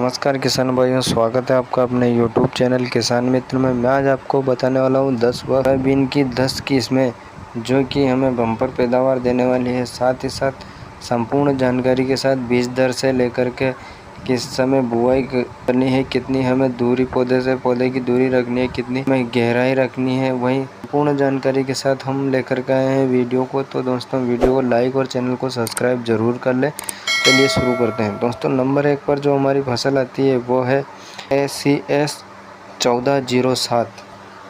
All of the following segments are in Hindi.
नमस्कार किसान भाइयों, स्वागत है आपका अपने YouTube चैनल किसान मित्र में। मैं आज आपको बताने वाला हूँ 10 सोयाबीन की 10 किस्में जो कि हमें बम्पर पैदावार देने वाली है। साथ ही साथ संपूर्ण जानकारी के साथ बीज दर से लेकर के किस समय बुआई करनी है, कितनी हमें दूरी पौधे से पौधे की दूरी रखनी है, कितनी हमें गहराई रखनी है, वहीं पूर्ण जानकारी के साथ हम लेकर के आए हैं वीडियो को। तो दोस्तों वीडियो को लाइक और चैनल को सब्सक्राइब जरूर कर लें। चलिए शुरू करते हैं। दोस्तों नंबर 1 पर जो हमारी फसल आती है वो है ACS 1407।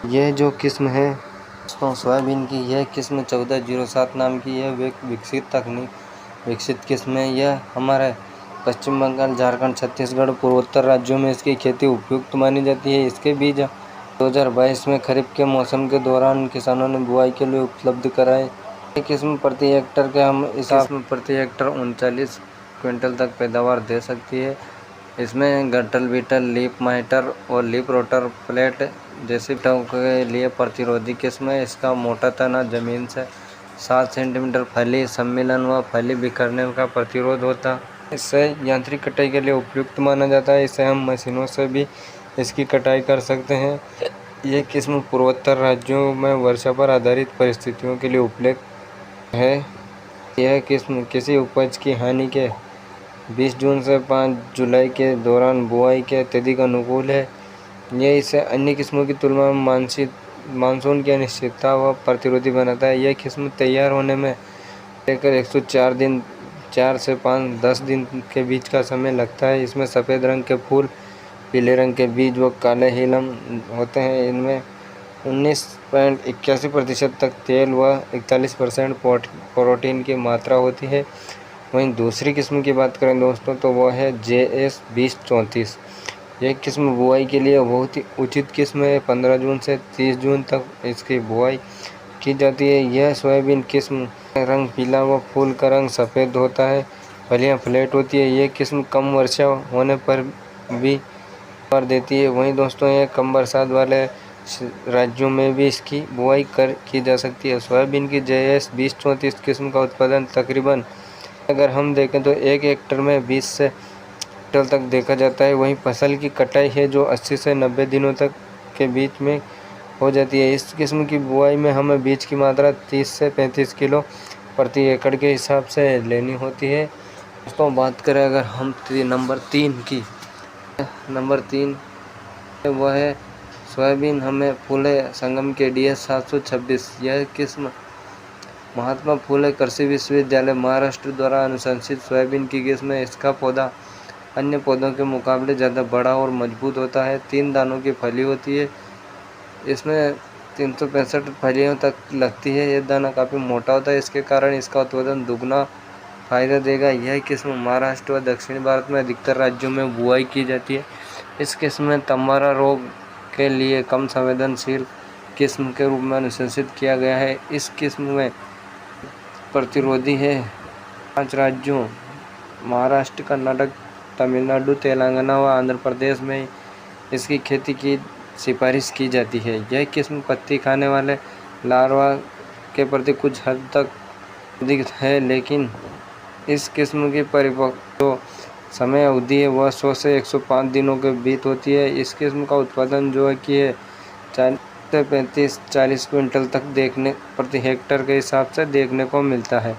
यह जो किस्म है दोस्तों सोयाबीन की, यह किस्म 1407 नाम की है। विकसित किस्म है। यह हमारे पश्चिम बंगाल, झारखंड, छत्तीसगढ़, पूर्वोत्तर राज्यों में इसकी खेती उपयुक्त मानी जाती है। इसके बीज 2022 में खरीफ के मौसम के दौरान किसानों ने बुआई के लिए उपलब्ध कराए। ये किस्म प्रति हेक्टर के हम प्रति हेक्टर 39 क्विंटल तक पैदावार दे सकती है। इसमें गटल बीटल, लीफ माइटर और लीफ रोटर प्लेट जैसी कीटों के लिए प्रतिरोधी किस्म है। इसका मोटा तना जमीन से 7 सेंटीमीटर फली सम्मिलन व फली बिखरने का प्रतिरोध होता है। इससे यांत्रिक कटाई के लिए उपयुक्त माना जाता है। इससे हम मशीनों से भी इसकी कटाई कर सकते हैं। ये किस्म पूर्वोत्तर राज्यों में वर्षा पर आधारित परिस्थितियों के लिए उपलब्ध है। यह किस्म किसी उपज की हानि के 20 जून से 5 जुलाई के दौरान बुआई के अत्यधिक अनुकूल है। यह इसे अन्य किस्मों की तुलना में मानसून की अनिश्चितता व प्रतिरोधी बनाता है। यह किस्म तैयार होने में लेकर 104 दिन 4 से 10 दिन के बीच का समय लगता है। इसमें सफ़ेद रंग के फूल, पीले रंग के बीज व काले हिलम होते हैं। इनमें 19.81% तक तेल व 41% प्रोटीन की मात्रा होती है। वहीं दूसरी किस्म की बात करें दोस्तों तो वह है JS 2034। यह किस्म बुआई के लिए बहुत ही उचित किस्म है। 15 जून से 30 जून तक इसकी बुआई की जाती है। यह सोयाबीन किस्म रंग पीला व फूल का रंग सफ़ेद होता है। फलियां फ्लैट होती है। यह किस्म कम वर्षा होने पर भी पैदावार देती है। वहीं दोस्तों यह कम बरसात वाले राज्यों में भी इसकी बुआई की जा सकती है। सोयाबीन की JS 2034 किस्म का उत्पादन तकरीबन अगर हम देखें तो 1 हेक्टर में 20 से क्विंटल तक देखा जाता है। वहीं फसल की कटाई है जो 80 से 90 दिनों तक के बीच में हो जाती है। इस किस्म की बुआई में हमें बीज की मात्रा 30 से 35 किलो प्रति एकड़ के हिसाब से लेनी होती है। दोस्तों बात करें अगर हम नंबर 3 की, नंबर 3 वह है सोयाबीन हमें फूले संगम के DS 726। यह किस्म महात्मा फूले कृषि विश्वविद्यालय महाराष्ट्र द्वारा अनुशंसित सोयाबीन की किस्म है। इसका पौधा अन्य पौधों के मुकाबले ज़्यादा बड़ा और मजबूत होता है। 3 दानों की फली होती है। इसमें 365 फलियों तक लगती है। यह दाना काफ़ी मोटा होता है। इसके कारण इसका उत्पादन दुगना फायदा देगा। यह किस्म महाराष्ट्र व दक्षिण भारत में अधिकतर राज्यों में बुआई की जाती है। इस किस्म में तम्बारा रोग के लिए कम संवेदनशील किस्म के रूप में अनुशंसित किया गया है। इस किस्म में प्रतिरोधी है 5 राज्यों महाराष्ट्र, कर्नाटक, तमिलनाडु, तेलंगाना व आंध्र प्रदेश में इसकी खेती की सिफारिश की जाती है। यह किस्म पत्ती खाने वाले लार्वा के प्रति कुछ हद तक अधिक है, लेकिन इस किस्म की परिपक्व समय अवधि है वह 100 से 105 दिनों के बीच होती है। इस किस्म का उत्पादन जो है कि 40 से 35-40 क्विंटल तक प्रति हेक्टर के हिसाब से देखने को मिलता है।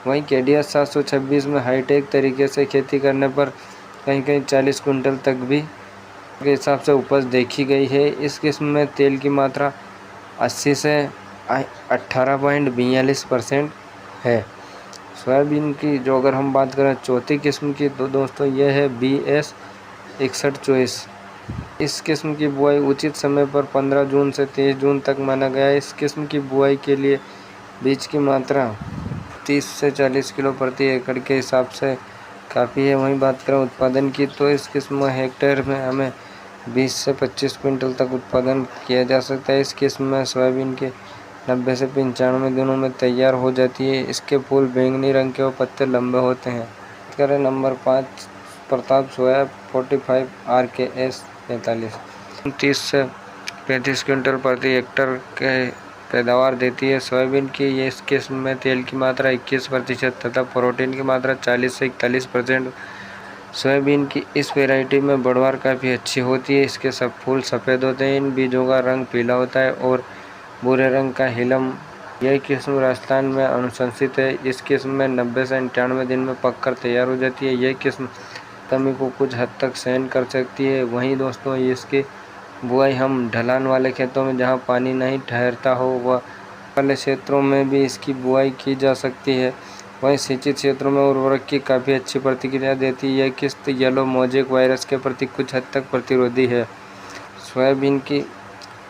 वहीं KDS 726 में हाईटेक तरीके से खेती करने पर कहीं 40 क्विंटल तक भी के हिसाब से उपज देखी गई है। इस किस्म में तेल की मात्रा 80 से 18.42% है। सोयाबीन की जो अगर हम बात करें चौथी किस्म की तो दोस्तों यह है BS 6124। इस किस्म की बुआई उचित समय पर 15 जून से 23 जून तक माना गया है। इस किस्म की बुआई के लिए बीज की मात्रा 30 से 40 किलो प्रति एकड़ के हिसाब से काफ़ी है। वहीं बात करें उत्पादन की तो इस किस्म हेक्टेयर में हमें 20 से 25 क्विंटल तक उत्पादन किया जा सकता है। इस किस्म में सोयाबीन के 90 से 95 दिनों में तैयार हो जाती है। इसके फूल बैंगनी रंग के और पत्ते लंबे होते हैं। बात करें नंबर 5 प्रताप सोया 45 RKS 45 30 से 35 क्विंटल प्रति हेक्टर के पैदावार देती है। सोयाबीन की ये इस किस्म में तेल की मात्रा 21% तथा प्रोटीन की मात्रा 40 से 41% सोयाबीन की इस वैरायटी में बढ़वार काफ़ी अच्छी होती है। इसके सब फूल सफ़ेद होते हैं। इन बीजों का रंग पीला होता है और भूरे रंग का हिलम। यह किस्म राजस्थान में अनुशंसित है। इस किस्म में 90 से 98 दिन में पककर तैयार हो जाती है। यह किस्म कमी को कुछ हद तक सहन कर सकती है। वहीं दोस्तों इसकी बुआई हम ढलान वाले खेतों में जहां पानी नहीं ठहरता हो वह वाले क्षेत्रों में भी इसकी बुआई की जा सकती है। वहीं सिंचित क्षेत्रों में उर्वरक की काफ़ी अच्छी प्रतिक्रिया देती है। यह किस्म येलो मोज़ेक वायरस के प्रति कुछ हद तक प्रतिरोधी है। सोयाबीन की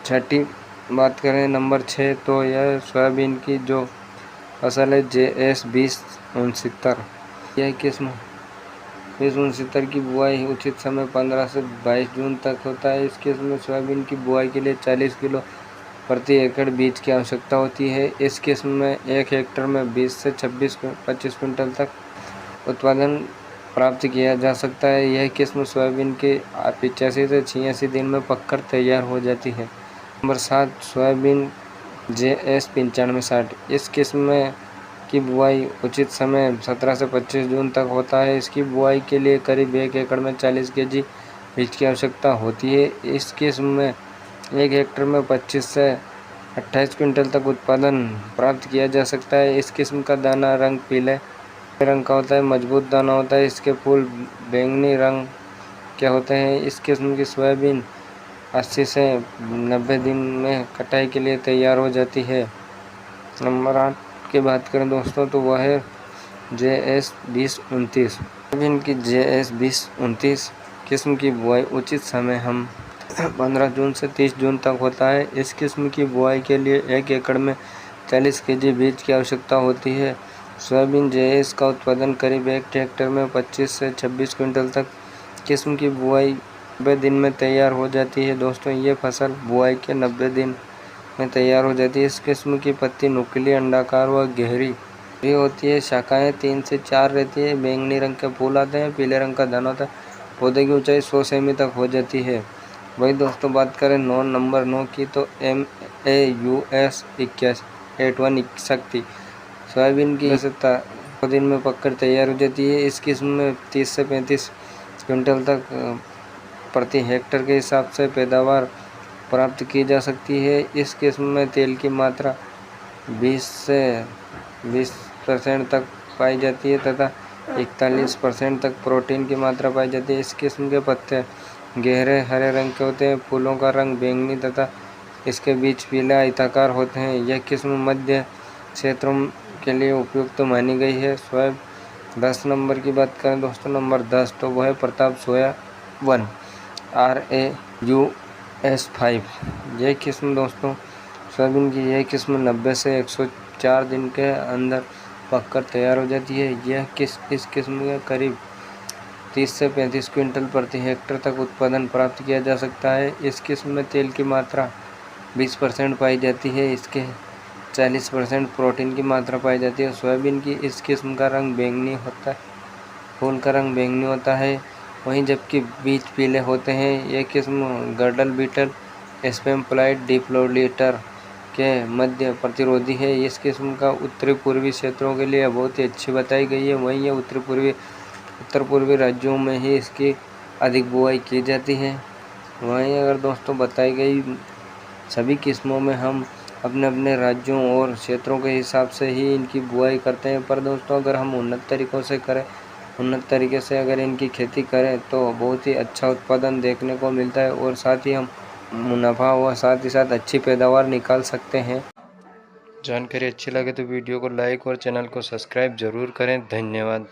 छठी बात करें नंबर 6, तो यह सोयाबीन की जो फसल है JS 2069। यह किस्म 2069 की बुआई उचित समय 15 से 22 जून तक होता है। इस किस्म में सोयाबीन की बुआई के लिए 40 किलो प्रति एकड़ बीज की आवश्यकता होती है। इस किस्म में 1 हेक्टेयर में 20 से 25 क्विंटल तक उत्पादन प्राप्त किया जा सकता है। यह किस्म सोयाबीन के 85 से 86 दिन में पककर तैयार हो जाती है। Number 7, soybean JS 9560। इस किस्म में की बुआई उचित समय 17 से 25 जून तक होता है। इसकी बुआई के लिए करीब 1 एकड़ में 40 kg बीज की आवश्यकता होती है। इस किस्म में 1 हेक्टेयर में 25 से 28 क्विंटल तक उत्पादन प्राप्त किया जा सकता है। इस किस्म का दाना रंग पीले रंग का होता है, मजबूत दाना होता है। इसके फूल बैंगनी रंग के होते हैं। इस किस्म की सोयाबीन 80 से 90 दिन में कटाई के लिए तैयार हो जाती है। नंबर 8 की बात करें दोस्तों तो वह है JS 2029। सोयाबीन की JS 2029 किस्म की बुआई उचित समय हम 15 जून से 30 जून तक होता है। इस किस्म की बुआई के लिए 1 एकड़ में 40 kg बीज की आवश्यकता होती है। सोयाबीन JS का उत्पादन करीब 1 हेक्टेयर में 25 से 26 क्विंटल तक किस्म की बुआई 90 दिन में तैयार हो जाती है। दोस्तों ये फसल बुआई के 90 दिन में तैयार हो जाती है। इस किस्म की पत्ती नुकीली, अंडाकार व गहरी होती है। शाखाएं 3 से 4 रहती है। बैंगनी रंग के फूल आते हैं। पीले रंग का दाना होता है। पौधे की ऊंचाई 100 सेमी तक हो जाती है। वही दोस्तों बात करें नंबर 9 की तो MAUS 81 शक्ति। सोयाबीन की 2 दिन में पककर तैयार हो जाती है। इस किस्म में 30 से 35 क्विंटल तक प्रति हेक्टेयर के हिसाब से पैदावार प्राप्त की जा सकती है। इस किस्म में तेल की मात्रा 20 से 20% तक पाई जाती है तथा 41% तक प्रोटीन की मात्रा पाई जाती है। इस किस्म के पत्ते गहरे हरे रंग के होते हैं। फूलों का रंग बैंगनी तथा इसके बीज पीला आयताकार होते हैं। यह किस्म मध्य क्षेत्रों के लिए उपयुक्त मानी गई है। 10 नंबर की बात करें दोस्तों, नंबर 10 तो वह है प्रताप सोया 1 RAUS 5। यह किस्म दोस्तों सोयाबीन की यह किस्म 90 से 104 दिन के अंदर पककर तैयार हो जाती है। इस किस्म के करीब 30 से 35 क्विंटल प्रति हेक्टेयर तक उत्पादन प्राप्त किया जा सकता है। इस किस्म में तेल की मात्रा 20% पाई जाती है। इसके 40% प्रोटीन की मात्रा पाई जाती है। सोयाबीन की इस किस्म का रंग बैंगनी होता है। फूल का रंग बैंगनी होता है, वहीं जबकि बीज पीले होते हैं। यह किस्म गर्डल बीटल, स्पैम फ्लाइट, डिप्लोलीटर के मध्य प्रतिरोधी है। इस किस्म का उत्तरी पूर्वी क्षेत्रों के लिए बहुत ही अच्छी बताई गई है। वहीं ये उत्तर पूर्वी राज्यों में ही इसकी अधिक बुआई की जाती है। वहीं अगर दोस्तों बताई गई सभी किस्मों में हम अपने अपने राज्यों और क्षेत्रों के हिसाब से ही इनकी बुआई करते हैं। पर दोस्तों अगर हम उन्नत तरीके से अगर इनकी खेती करें तो बहुत ही अच्छा उत्पादन देखने को मिलता है और साथ ही हम मुनाफा व साथ ही साथ अच्छी पैदावार निकाल सकते हैं। जानकारी अच्छी लगे तो वीडियो को लाइक और चैनल को सब्सक्राइब जरूर करें। धन्यवाद।